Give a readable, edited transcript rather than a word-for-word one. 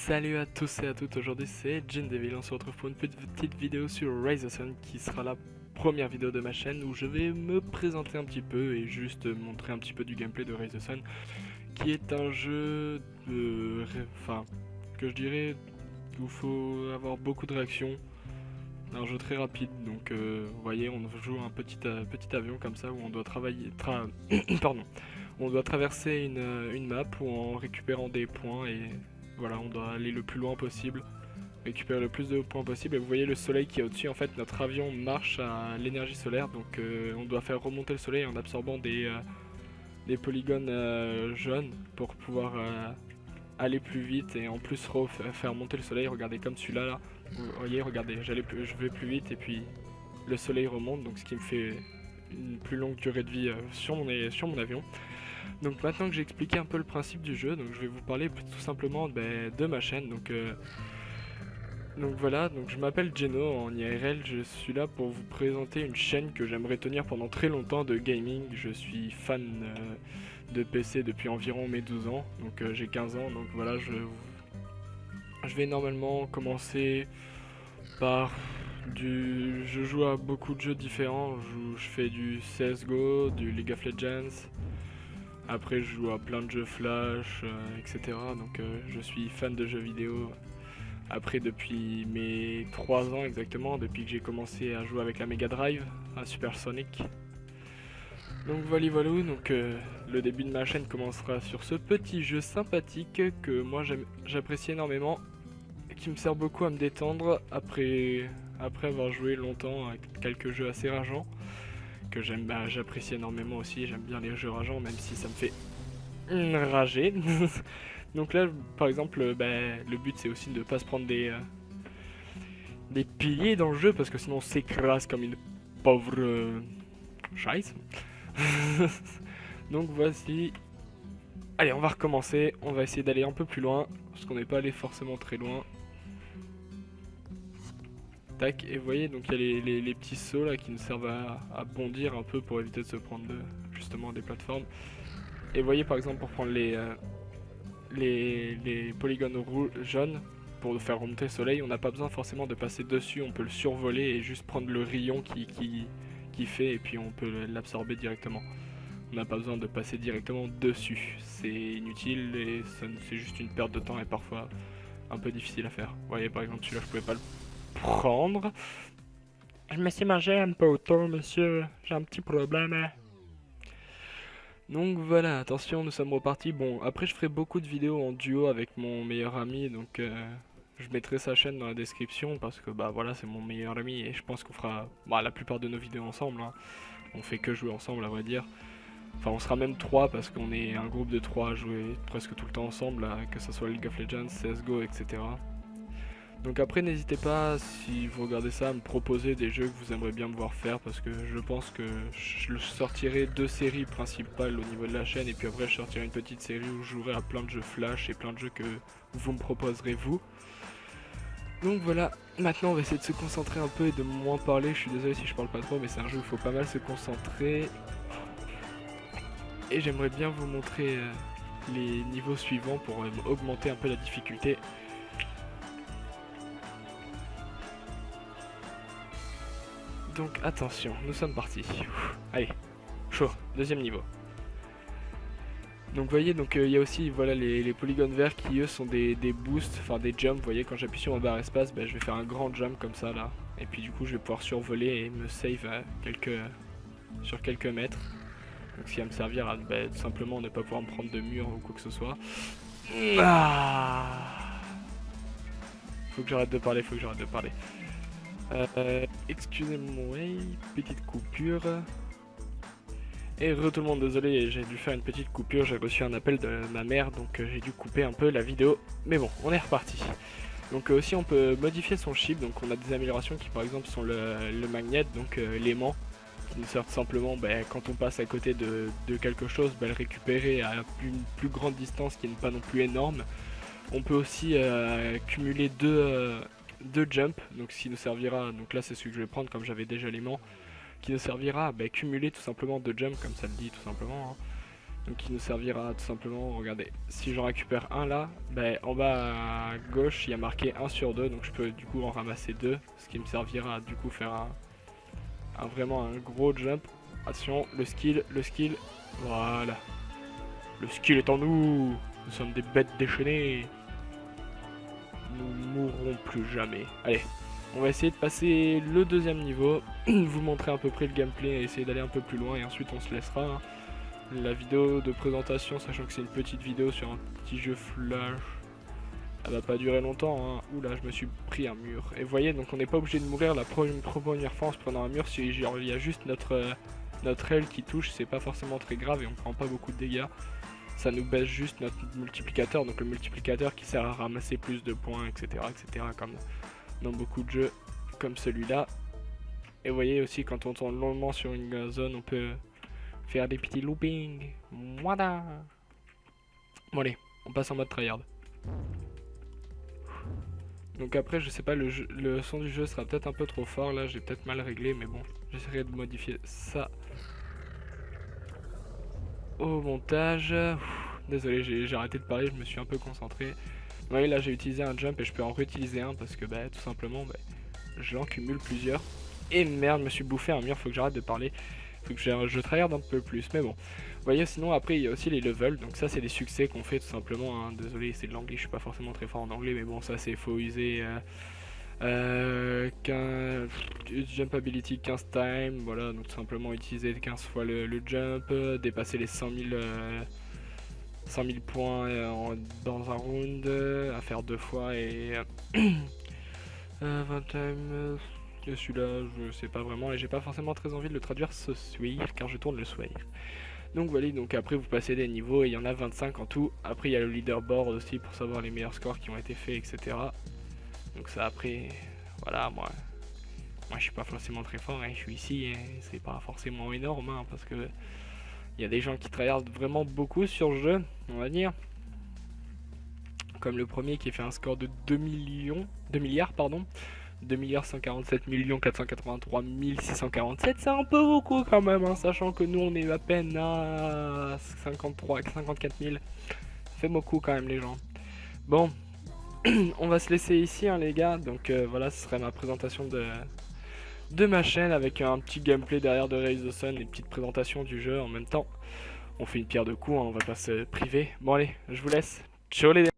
Salut à tous et à toutes, aujourd'hui c'est JinDevil, on se retrouve pour une petite vidéo sur Rise of Sun qui sera la première vidéo de ma chaîne où je vais me présenter un petit peu et juste montrer un petit peu du gameplay de Rise of Sun qui est un jeu que je dirais où il faut avoir beaucoup de réactions, un jeu très rapide donc vous voyez on joue un petit avion comme ça où on doit pardon, on doit traverser une map en récupérant des points et voilà, on doit aller le plus loin possible, récupérer le plus de points possible. Et vous voyez le soleil qui est au-dessus, en fait notre avion marche à l'énergie solaire, donc on doit faire remonter le soleil en absorbant des polygones jaunes pour pouvoir aller plus vite et en plus faire monter le soleil. Regardez comme celui-là, là. Vous voyez, regardez, je vais plus vite et puis le soleil remonte, donc ce qui me fait une plus longue durée de vie sur mon avion. Donc maintenant que j'ai expliqué un peu le principe du jeu, donc je vais vous parler tout simplement de ma chaîne. Donc voilà, donc je m'appelle Geno en IRL, je suis là pour vous présenter une chaîne que j'aimerais tenir pendant très longtemps de gaming. Je suis fan de PC depuis environ mes 12 ans, donc j'ai 15 ans, donc voilà, je vais normalement commencer par je joue à beaucoup de jeux différents, je fais du CSGO, du League of Legends. Après je joue à plein de jeux flash, etc. Donc je suis fan de jeux vidéo. Après depuis mes 3 ans exactement, depuis que j'ai commencé à jouer avec la Mega Drive, à Super Sonic. Donc voilà, donc le début de ma chaîne commencera sur ce petit jeu sympathique que moi j'apprécie énormément, qui me sert beaucoup à me détendre après avoir joué longtemps à quelques jeux assez rageants. Que j'apprécie énormément aussi, j'aime bien les jeux rageants même si ça me fait rager. Donc là par exemple le but c'est aussi de ne pas se prendre des piliers dans le jeu parce que sinon on s'écrase comme une pauvre scheisse. Donc voici, allez on va recommencer, on va essayer d'aller un peu plus loin parce qu'on n'est pas allé forcément très loin. Tac, et vous voyez donc il y a les petits sauts là qui nous servent à bondir un peu pour éviter de se prendre justement des plateformes. Et vous voyez par exemple pour prendre les polygones jaunes pour faire remonter le soleil, on n'a pas besoin forcément de passer dessus, on peut le survoler et juste prendre le rayon qui fait et puis on peut l'absorber directement. On n'a pas besoin de passer directement dessus, c'est inutile et c'est juste une perte de temps et parfois un peu difficile à faire. Vous voyez par exemple celui-là je pouvais pas le prendre. Je me suis mangé un peu autour, monsieur. J'ai un petit problème. Donc voilà, attention, nous sommes repartis. Bon, après je ferai beaucoup de vidéos en duo avec mon meilleur ami, donc je mettrai sa chaîne dans la description parce que bah voilà, c'est mon meilleur ami et je pense qu'on fera la plupart de nos vidéos ensemble. Hein. On fait que jouer ensemble, à vrai dire. Enfin, on sera même 3 parce qu'on est un groupe de 3 à jouer presque tout le temps ensemble, là, que ce soit League of Legends, CSGO, etc. Donc après n'hésitez pas, si vous regardez ça, à me proposer des jeux que vous aimeriez bien me voir faire parce que je pense que je sortirai 2 séries principales au niveau de la chaîne et puis après je sortirai une petite série où je jouerai à plein de jeux flash et plein de jeux que vous me proposerez vous. Donc voilà, maintenant on va essayer de se concentrer un peu et de moins parler, je suis désolé si je parle pas trop mais c'est un jeu où il faut pas mal se concentrer. Et j'aimerais bien vous montrer les niveaux suivants pour augmenter un peu la difficulté. Donc attention, nous sommes partis. Allez, chaud, deuxième niveau. Donc vous voyez, il y a aussi voilà, les polygones verts qui eux sont des boosts, enfin des jumps. Vous voyez, quand j'appuie sur ma barre espace, je vais faire un grand jump comme ça là. Et puis du coup je vais pouvoir survoler et me save sur quelques mètres. Donc ce qui va me servir à tout simplement ne pas pouvoir me prendre de mur ou quoi que ce soit. Faut que j'arrête de parler, excusez-moi, petite coupure. Et tout le monde, désolé, j'ai dû faire une petite coupure, j'ai reçu un appel de ma mère, donc j'ai dû couper un peu la vidéo. Mais bon, on est reparti. Donc aussi on peut modifier son chip, donc on a des améliorations qui par exemple sont le magnet, donc l'aimant, qui nous sert simplement quand on passe à côté de quelque chose, le récupérer à une plus grande distance qui n'est pas non plus énorme. On peut aussi cumuler deux jumps, donc ce qui nous servira, donc là c'est celui que je vais prendre comme j'avais déjà l'aimant, qui nous servira à cumuler tout simplement 2 jumps comme ça le dit tout simplement. Hein. Donc qui nous servira tout simplement, regardez, si j'en récupère un là, ben, en bas à gauche il y a marqué 1 sur 2, donc je peux du coup en ramasser 2, ce qui me servira à du coup faire vraiment un gros jump. Attention, le skill, voilà. Le skill est en nous, nous sommes des bêtes déchaînées. Nous mourrons plus jamais. Allez, on va essayer de passer le deuxième niveau, vous montrer à peu près le gameplay et essayer d'aller un peu plus loin et ensuite on se laissera la vidéo de présentation, sachant que c'est une petite vidéo sur un petit jeu flash. Elle va pas durer longtemps, hein. Oula, je me suis pris un mur. Et vous voyez, donc on n'est pas obligé de mourir la première fois en se prenant un mur. Si genre, il y a juste notre aile qui touche, c'est pas forcément très grave et on prend pas beaucoup de dégâts. Ça nous baisse juste notre multiplicateur, donc le multiplicateur qui sert à ramasser plus de points, etc. Comme dans beaucoup de jeux comme celui-là. Et vous voyez aussi, quand on tourne longuement sur une zone, on peut faire des petits loopings. Voilà. Bon allez, on passe en mode tryhard. Donc après, je sais pas, le son du jeu sera peut-être un peu trop fort. Là, j'ai peut-être mal réglé, mais bon, j'essaierai de modifier ça au montage. Désolé, j'ai arrêté de parler, je me suis un peu concentré. Vous voyez, là, j'ai utilisé un jump et je peux en réutiliser un parce que, bah, tout simplement, bah, j'en cumule plusieurs. Et merde, je me suis bouffé un mur, faut que j'arrête de parler. Faut que je tryhard un peu plus, mais bon. Vous voyez, sinon après il y a aussi les levels, donc ça c'est des succès qu'on fait tout simplement, hein. Désolé, c'est de l'anglais, je suis pas forcément très fort en anglais, mais bon, ça c'est faut user 15, jump ability 15 times, voilà, donc tout simplement utiliser 15 fois le jump, dépasser les 100 000 points dans un round, à faire 2 fois et 20 times. Celui-là, je sais pas vraiment et j'ai pas forcément très envie de le traduire ce soir car je tourne le soir. Donc voilà, donc après vous passez des niveaux et il y en a 25 en tout. Après il y a le leaderboard aussi pour savoir les meilleurs scores qui ont été faits, etc. Donc ça après, voilà, moi je suis pas forcément très fort, hein, je suis ici, hein, c'est pas forcément énorme, hein, parce que il y a des gens qui tryhardent vraiment beaucoup sur le jeu, on va dire. Comme le premier qui fait un score de 2 milliards, pardon. 2 147 483 647, c'est un peu beaucoup quand même, hein, sachant que nous on est à peine à 54 000. Ça fait beaucoup quand même les gens. Bon, on va se laisser ici, hein, les gars. Donc voilà, ce serait ma présentation de ma chaîne avec un petit gameplay derrière de Raise the Sun et une petite présentation du jeu en même temps. On fait une pierre de coups, hein, on va pas se priver. Bon allez, je vous laisse. Ciao les gars.